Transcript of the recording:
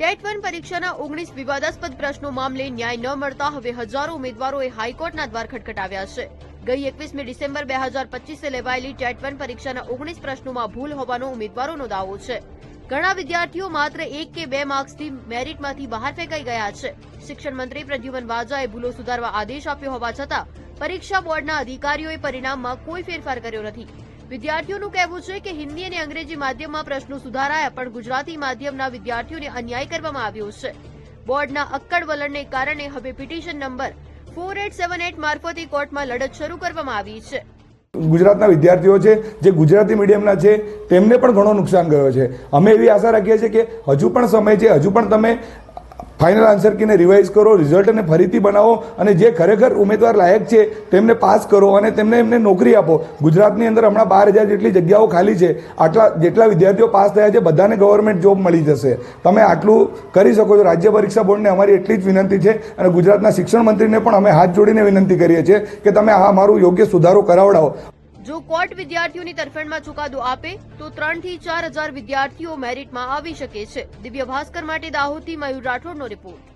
TET 1 પરીક્ષાના 19 વિવાદાસ્પદ પ્રશ્નો મામલે ન્યાય ન મળતા હવે હજારો ઉમેદવારોએ હાઈકોર્ટના દ્વાર ખટખટાવ્યા છે. ગઈ 21મી ડિસેમ્બર 2025 લેવાયેલી ટેટ 1 પરીક્ષાના 19 પ્રશ્નોમાં ભૂલ હોવાનો ઉમેદવારોનો દાવો છે. ઘણા વિદ્યાર્થીઓ માત્ર 1 કે 2 માર્ક્સથી મેરિટમાંથી બહાર ફેંકાઈ ગયા છે. શિક્ષણ મંત્રી પ્રદ્યુમન વાજાએ ભૂલો સુધારવા આદેશ આપ્યો હોવા છતાં પરીક્ષા બોર્ડના અધિકારીઓએ પરિણામમાં કોઈ ફેરફાર કર્યો નથી. વિદ્યાર્થીઓનું કહેવું છે કે હિન્દી અને અંગ્રેજી માધ્યમમાં પ્રશ્નો સુધારાયા પણ ગુજરાતી માધ્યમના વિદ્યાર્થીઓને અન્યાય કરવામાં આવ્યો છે. બોર્ડના અક્કડ વલણને કારણે હવે પિટિશન નંબર 4878 મારફતે કોર્ટમાં લડત શરૂ કરવામાં આવી છે. ગુજરાતના વિદ્યાર્થીઓ છે જે ગુજરાતી મીડિયમના છે તેમને પણ ઘણો નુકસાન ગયો છે. અમે એવી આશા રાખીએ છીએ કે હજુ પણ સમય છે, હજુ પણ તમે ફાઇનલ આન્સર કીને રિવાઇઝ કરો, રિઝલ્ટને ફરીથી બનાવો અને જે ખરેખર ઉમેદવાર લાયક છે તેમને પાસ કરો અને એમને નોકરી આપો. ગુજરાતની અંદર હમણાં 12,000 જેટલી જગ્યાઓ ખાલી છે. આટલા જેટલા વિદ્યાર્થીઓ પાસ થયા છે બધાને ગવર્મેન્ટ જોબ મળી જશે. તમે આટલું કરી શકો છો. રાજ્ય પરીક્ષા બોર્ડને અમારી એટલી જ વિનંતી છે અને ગુજરાતના શિક્ષણ મંત્રીને પણ અમે હાથ જોડીને વિનંતી કરીએ છીએ કે તમે આ અમારું યોગ્ય સુધારો કરાવડાવો. જો કોર્ટ વિદ્યાર્થીઓની તરફેણમાં ચુકાદો આપે તો 3 થી 4 હજાર વિદ્યાર્થીઓ મેરિટમાં આવી શકે છે. દિવ્ય ભાસ્કર માટે દાહોદથી મયુર રાઠોડનો રિપોર્ટ.